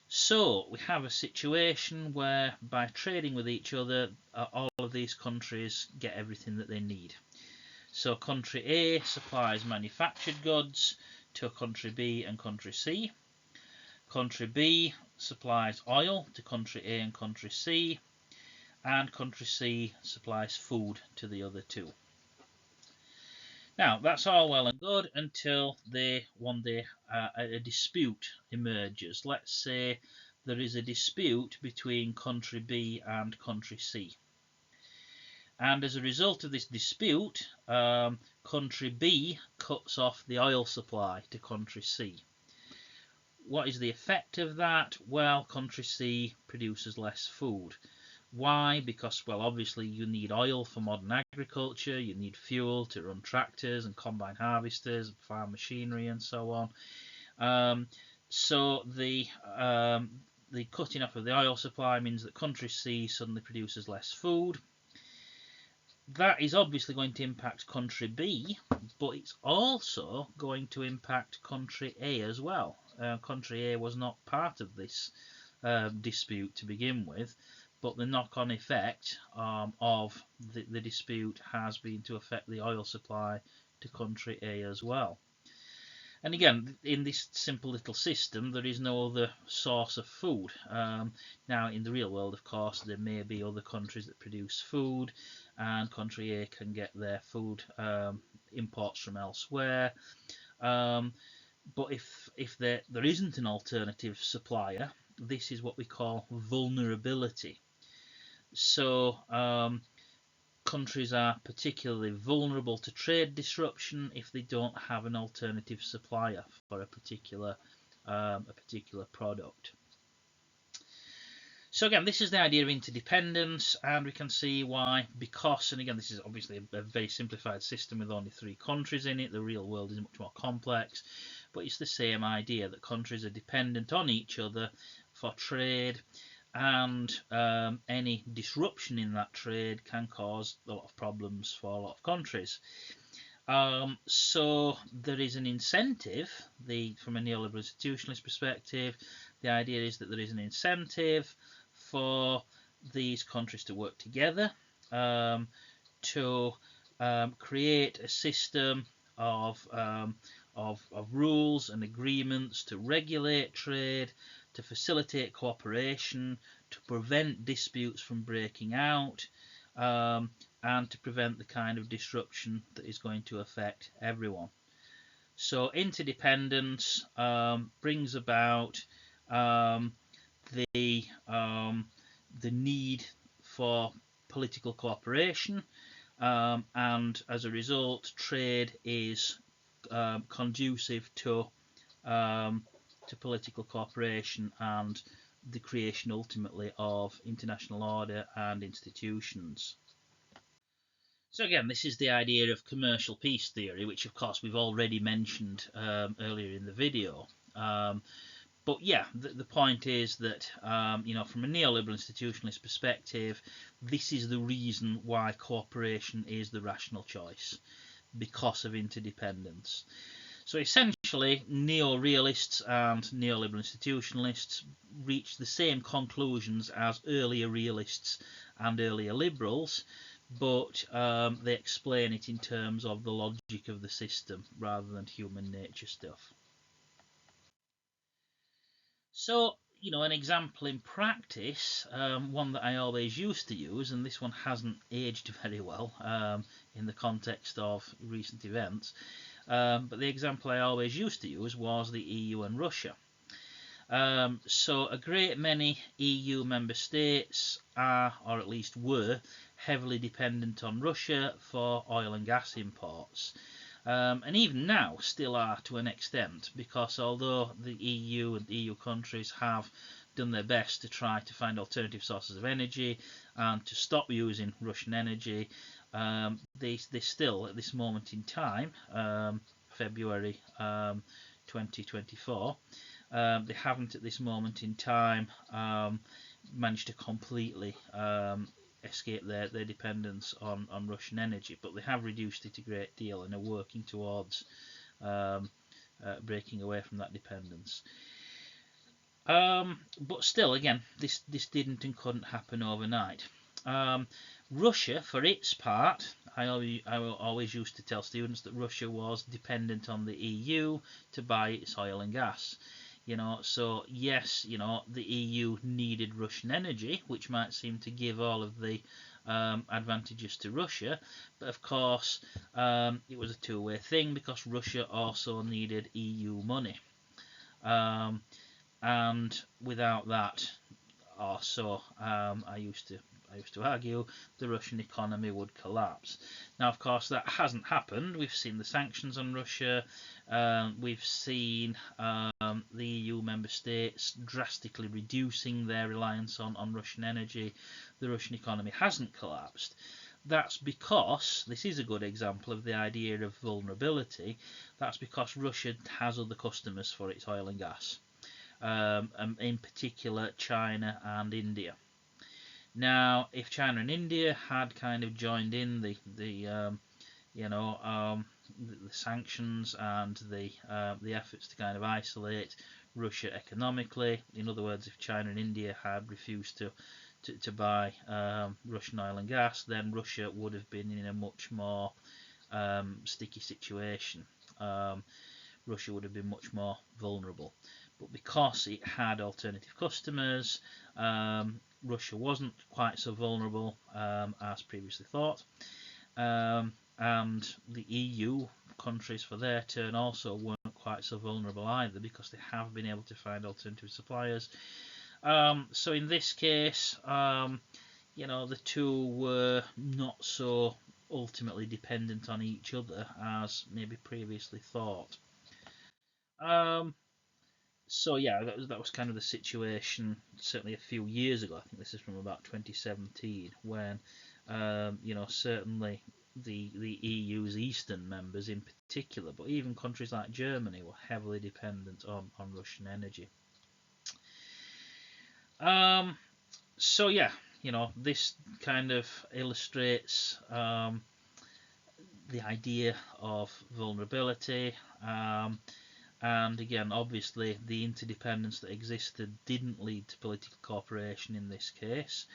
So we have a situation where by trading with each other, all of these countries get everything that they need. So country A supplies manufactured goods to country B and country C. Country B supplies oil to country A and country C, and country C supplies food to the other two. Now that's all well and good until one day a dispute emerges. Let's say there is a dispute between country B and country C, and as a result of this dispute, country B cuts off the oil supply to country C. What is the effect of that? Well, country C produces less food. Why? Because, well, obviously you need oil for modern agriculture, you need fuel to run tractors and combine harvesters, farm machinery and so on. So the cutting off of the oil supply means that country C suddenly produces less food. That is obviously going to impact country B, but it's also going to impact country A as well. Country A was not part of this dispute to begin with, but the knock-on effect of the dispute has been to affect the oil supply to country A as well. And again, in this simple little system, there is no other source of food. Now, in the real world, of course, there may be other countries that produce food, and country A can get their food imports from elsewhere. But if there isn't an alternative supplier, this is what we call vulnerability. So countries are particularly vulnerable to trade disruption if they don't have an alternative supplier for a particular product. So again, this is the idea of interdependence, and we can see why, because, and again, this is obviously a very simplified system with only 3 countries in it. The real world is much more complex, but it's the same idea that countries are dependent on each other for trade, and any disruption in that trade can cause a lot of problems for a lot of countries. So there is an incentive, from a neoliberal institutionalist perspective, the idea is that there is an incentive for these countries to work together to create a system of rules and agreements to regulate trade, to facilitate cooperation, to prevent disputes from breaking out, and to prevent the kind of disruption that is going to affect everyone. So interdependence brings about the need for political cooperation, and as a result, trade is conducive to political cooperation and the creation ultimately of international order and institutions. So again, this is the idea of commercial peace theory, which of course we've already mentioned earlier in the video. But yeah, the point is that from a neoliberal institutionalist perspective, this is the reason why cooperation is the rational choice, because of interdependence. So essentially, essentially, neo-realists and neoliberal institutionalists reached the same conclusions as earlier realists and earlier liberals, but they explain it in terms of the logic of the system rather than human nature stuff. So, an example in practice, one that I always used to use, and this one hasn't aged very well in the context of recent events, but the example I always used to use was the EU and Russia. So a great many EU member states are, or at least were, heavily dependent on Russia for oil and gas imports. And even now still are to an extent, because although the EU and EU countries have done their best to try to find alternative sources of energy and to stop using Russian energy, they still, at this moment in time, February 2024, they haven't at this moment in time managed to completely escape their dependence on Russian energy, but they have reduced it a great deal and are working towards breaking away from that dependence. But still, again, this didn't and couldn't happen overnight. Russia, for its part, I always used to tell students that Russia was dependent on the EU to buy its oil and gas. So yes, the EU needed Russian energy, which might seem to give all of the advantages to Russia, but of course it was a two-way thing, because Russia also needed EU money, and without that, also, I used to argue, the Russian economy would collapse. Now, of course, that hasn't happened. We've seen the sanctions on Russia. We've seen the EU member states drastically reducing their reliance on Russian energy. The Russian economy hasn't collapsed. That's because, this is a good example of the idea of vulnerability, that's because Russia has other customers for its oil and gas. In particular China and India. Now, if China and India had kind of joined in the sanctions and the efforts to kind of isolate Russia economically, in other words, if China and India had refused to buy Russian oil and gas, then Russia would have been in a much more sticky situation. Russia would have been much more vulnerable. But because it had alternative customers, Russia wasn't quite so vulnerable as previously thought. And the EU countries, for their turn, also weren't quite so vulnerable either, because they have been able to find alternative suppliers. So in this case, the two were not so ultimately dependent on each other as maybe previously thought. So yeah, that was kind of the situation certainly a few years ago. I think this is from about 2017, when certainly the EU's eastern members in particular, but even countries like Germany, were heavily dependent on Russian energy. So yeah, this kind of illustrates the idea of vulnerability. And again, obviously, the interdependence that existed didn't lead to political cooperation in this case.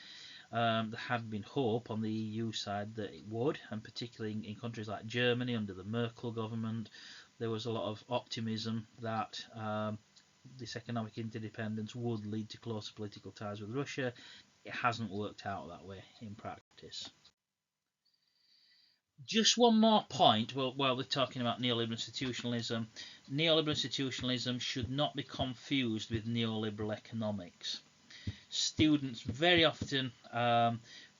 There had been hope on the EU side that it would, and particularly in countries like Germany under the Merkel government, there was a lot of optimism that this economic interdependence would lead to closer political ties with Russia. It hasn't worked out that way in practice. Just one more point while we're talking about neoliberal institutionalism. Neoliberal institutionalism should not be confused with neoliberal economics. Students very often,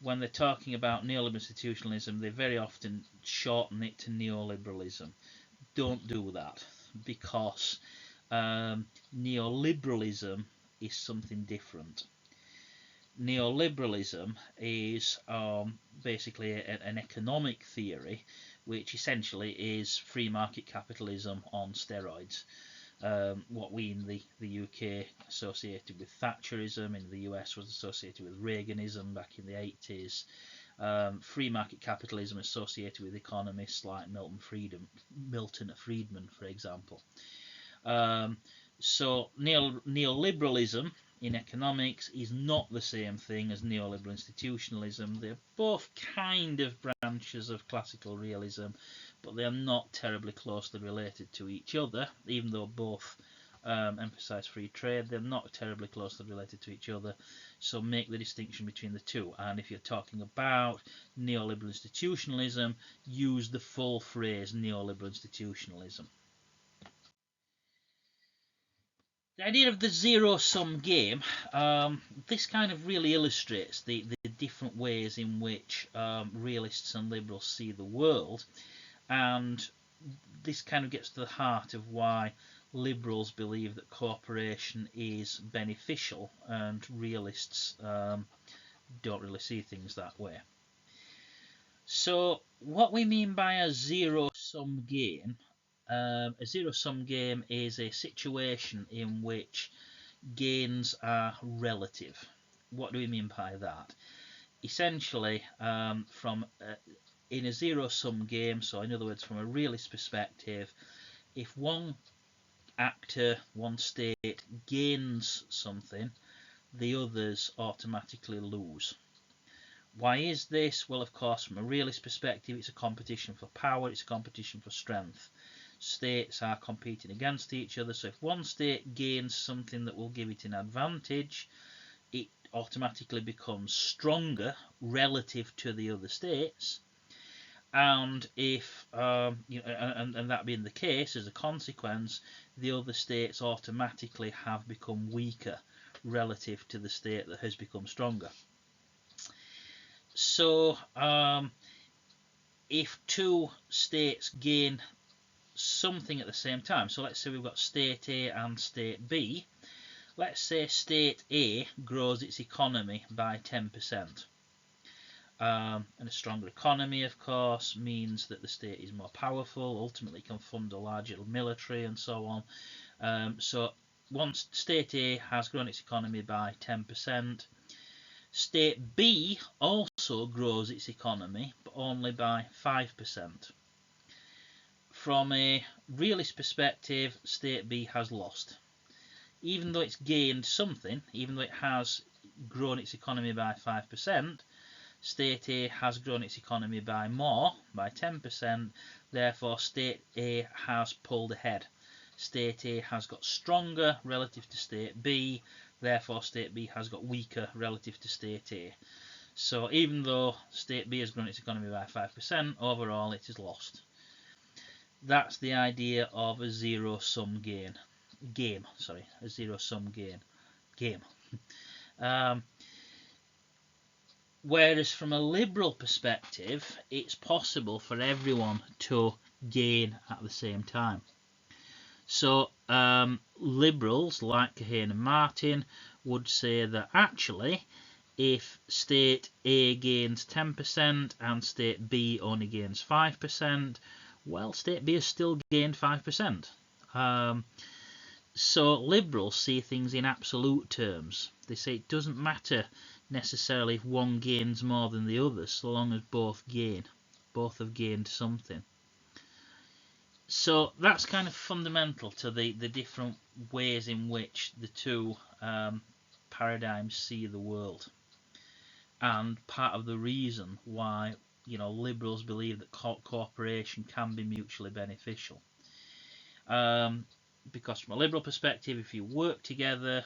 when they're talking about neoliberal institutionalism, they very often shorten it to neoliberalism. Don't do that, because neoliberalism is something different. Neoliberalism is basically an economic theory which essentially is free market capitalism on steroids. What we in the UK associated with Thatcherism, in the US was associated with Reaganism back in the 80s. Free market capitalism associated with economists like Milton Friedman, for example. So neoliberalism in economics is not the same thing as neoliberal institutionalism. They're both kind of branches of classical realism, but they are not terribly closely related to each other, even though both emphasize free trade. They're not terribly closely related to each other, so make the distinction between the two. And if you're talking about neoliberal institutionalism, use the full phrase neoliberal institutionalism. The idea of the zero-sum game, this kind of really illustrates the different ways in which realists and liberals see the world, and this kind of gets to the heart of why liberals believe that cooperation is beneficial and realists don't really see things that way. So what we mean by a zero-sum game, a zero-sum game is a situation in which gains are relative. What do we mean by that? Essentially, in a zero-sum game, so in other words, from a realist perspective, if one actor, one state gains something, the others automatically lose. Why is this? Well, of course, from a realist perspective, it's a competition for power, it's a competition for strength. States are competing against each other, so if one state gains something that will give it an advantage, it automatically becomes stronger relative to the other states. And if and that being the case, as a consequence, the other states automatically have become weaker relative to the state that has become stronger. So if two states gain something at the same time, so let's say we've got state A and state B. Let's say state A grows its economy by 10%. And a stronger economy, of course, means that the state is more powerful, ultimately can fund a larger military and so on. So once state A has grown its economy by 10%, state B also grows its economy, but only by 5%. From a realist perspective, state B has lost. Even though it's gained something, even though it has grown its economy by 5%, state A has grown its economy by more, by 10%, therefore state A has pulled ahead. State A has got stronger relative to state B, therefore state B has got weaker relative to state A. So even though state B has grown its economy by 5%, overall it is lost. That's the idea of a zero-sum game. A zero-sum game. Whereas from a liberal perspective, it's possible for everyone to gain at the same time. So liberals like Kahane and Martin would say that actually, if state A gains 10% and state B only gains 5%, well, state B has still gained 5%. So liberals see things in absolute terms. They say it doesn't matter necessarily if one gains more than the other, so long as both gain. Both have gained something. So that's kind of fundamental to the different ways in which the two paradigms see the world, and part of the reason why liberals believe that cooperation can be mutually beneficial. Because from a liberal perspective, if you work together,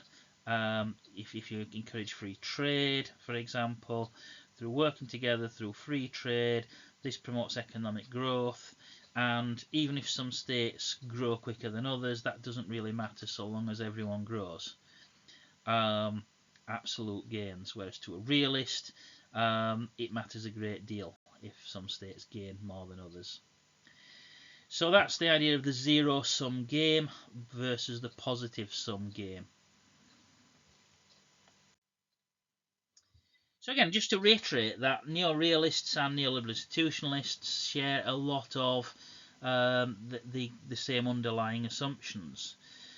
if you encourage free trade, for example, through working together through free trade, this promotes economic growth. And even if some states grow quicker than others, that doesn't really matter so long as everyone grows. Absolute gains. Whereas to a realist, it matters a great deal if some states gain more than others. So that's the idea of the zero-sum game versus the positive-sum game. So again, just to reiterate that neo-realists and neoliberal institutionalists share a lot of the same underlying assumptions.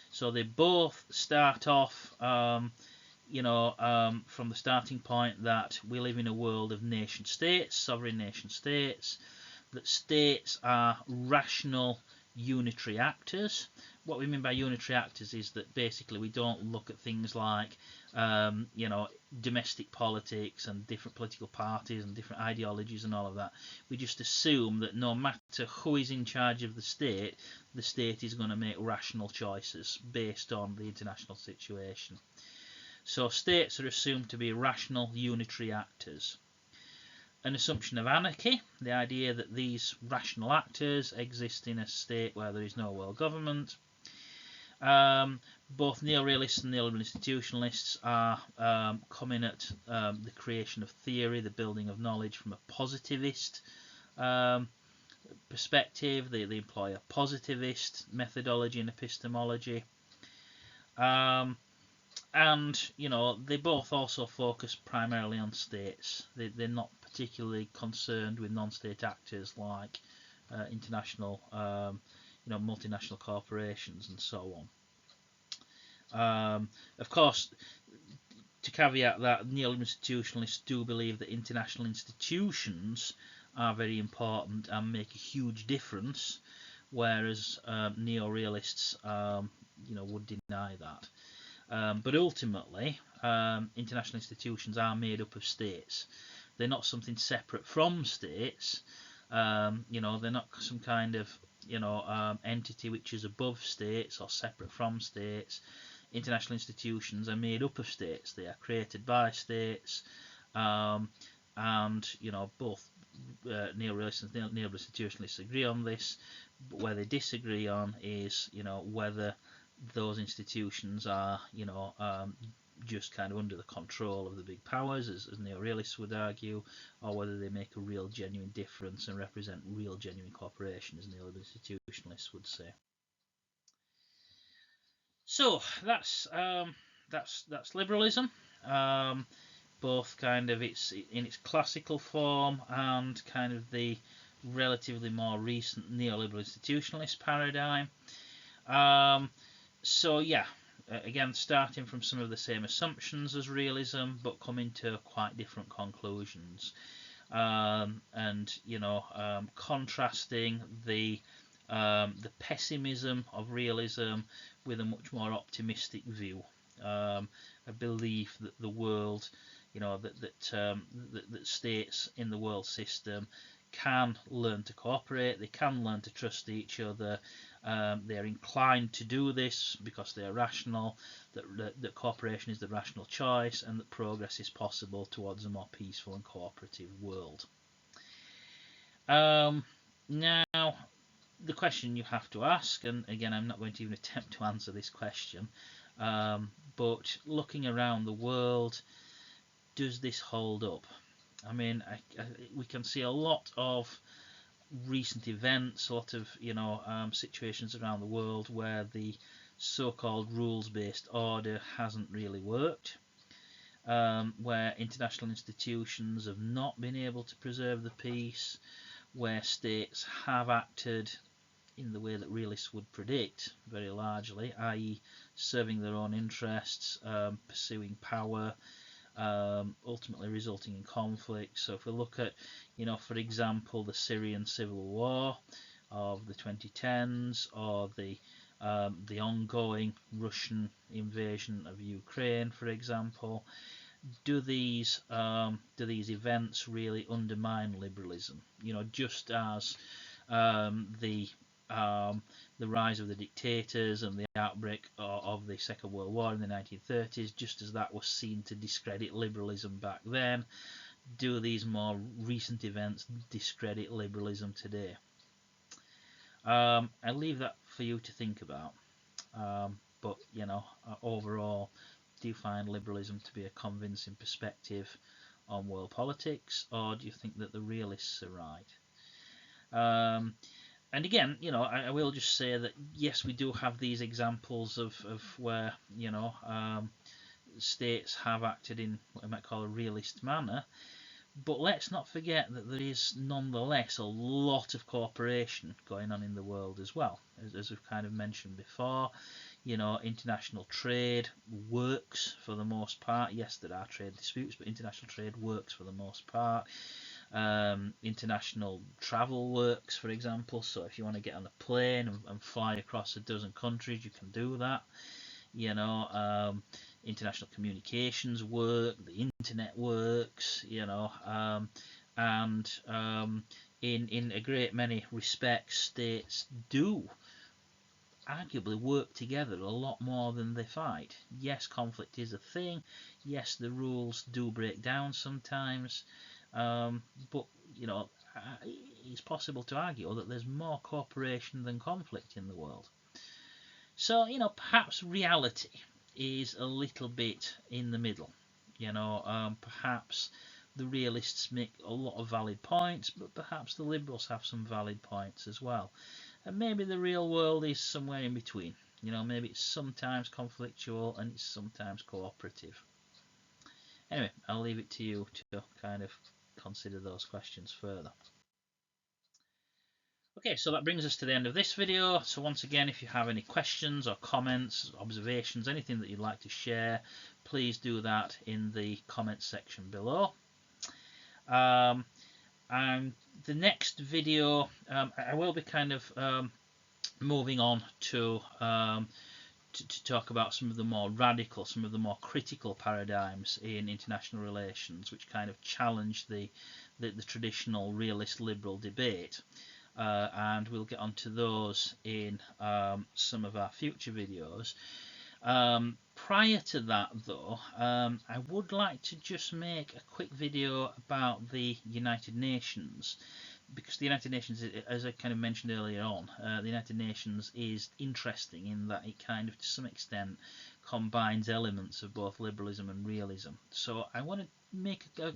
So they both start off, from the starting point that we live in a world of nation states, sovereign nation states, that states are rational unitary actors. What we mean by unitary actors is that basically we don't look at things like domestic politics and different political parties and different ideologies and all of that. We just assume that no matter who is in charge of the state is going to make rational choices based on the international situation. So states are assumed to be rational unitary actors. An assumption of anarchy, the idea that these rational actors exist in a state where there is no world government. Both neorealists and neoliberal institutionalists are coming at the creation of theory, the building of knowledge from a positivist perspective. They employ a positivist methodology and epistemology. And they both also focus primarily on states. They're not particularly concerned with non-state actors like international, multinational corporations and so on. Of course, to caveat that, neoliberal institutionalists do believe that international institutions are very important and make a huge difference, whereas neorealists, would deny that. But ultimately, international institutions are made up of states. They're not something separate from states. They're not some kind of entity which is above states or separate from states. International institutions are made up of states. They are created by states, and both neorealists and neoliberal institutionalists agree on this. But where they disagree on is whether those institutions are just kind of under the control of the big powers, as neorealists would argue, or whether they make a real genuine difference and represent real genuine cooperation, as neoliberal institutionalists would say. So that's liberalism, both kind of its classical form and kind of the relatively more recent neoliberal institutionalist paradigm. So yeah, again, starting from some of the same assumptions as realism, but coming to quite different conclusions, and contrasting the pessimism of realism with a much more optimistic view, a belief that the world, that states in the world system can learn to cooperate, they can learn to trust each other, they are inclined to do this because they are rational, that cooperation is the rational choice, and that progress is possible towards a more peaceful and cooperative world. Now, the question you have to ask, and again I'm not going to even attempt to answer this question, but looking around the world, does this hold up? I mean, we can see a lot of recent events, a lot of situations around the world where the so-called rules-based order hasn't really worked, where international institutions have not been able to preserve the peace, where states have acted in the way that realists would predict very largely, i.e. serving their own interests, pursuing power, ultimately resulting in conflict. So if we look at, for example, the Syrian civil war of the 2010s, or the ongoing Russian invasion of Ukraine, for example, do these events really undermine liberalism? Just as the rise of the dictators and the outbreak of the Second World War in the 1930s, just as that was seen to discredit liberalism back then, do these more recent events discredit liberalism today? I leave that for you to think about. But overall, do you find liberalism to be a convincing perspective on world politics, or do you think that the realists are right? And again, I will just say that yes, we do have these examples of where states have acted in what I might call a realist manner, but let's not forget that there is nonetheless a lot of cooperation going on in the world as well, as we've kind of mentioned before. International trade works for the most part. Yes, there are trade disputes, but international trade works for the most part. International travel works, for example. So if you want to get on a plane and fly across a dozen countries, you can do that. You know, international communications work, the internet works. You know, and in a great many respects, states do arguably work together a lot more than they fight. Yes, conflict is a thing. Yes, the rules do break down sometimes. But, you know, it's possible to argue that there's more cooperation than conflict in the world. So, you know, perhaps reality is a little bit in the middle. You know, perhaps the realists make a lot of valid points, but perhaps the liberals have some valid points as well. And maybe the real world is somewhere in between. You know, maybe it's sometimes conflictual and it's sometimes cooperative. Anyway, I'll leave it to you to kind of consider those questions further. Okay, so that brings us to the end of this video. So once again, if you have any questions or comments, observations, anything that you'd like to share, please do that in the comments section below. And the next video, I will be kind of moving on to talk about some of the more radical, some of the more critical paradigms in international relations, which kind of challenge the traditional realist liberal debate. And we'll get onto those in some of our future videos. Prior to that, though, I would like to just make a quick video about the United Nations, because the United Nations, as I kind of mentioned earlier on, the United Nations is interesting in that it kind of, to some extent, combines elements of both liberalism and realism. So I want to make a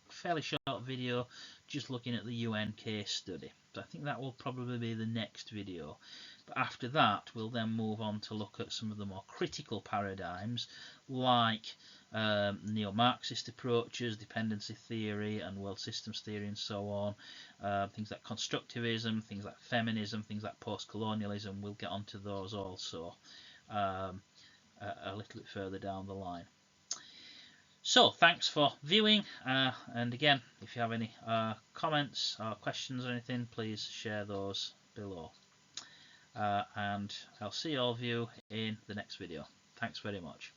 fairly short video just looking at the UN case study. So I think that will probably be the next video. But after that, we'll then move on to look at some of the more critical paradigms, like neo-Marxist approaches, dependency theory, and world systems theory, and so on. Things like constructivism, things like feminism, things like post-colonialism. We'll get onto those also a little bit further down the line. So thanks for viewing, and again, if you have any comments or questions or anything, please share those below. And I'll see all of you in the next video. Thanks very much.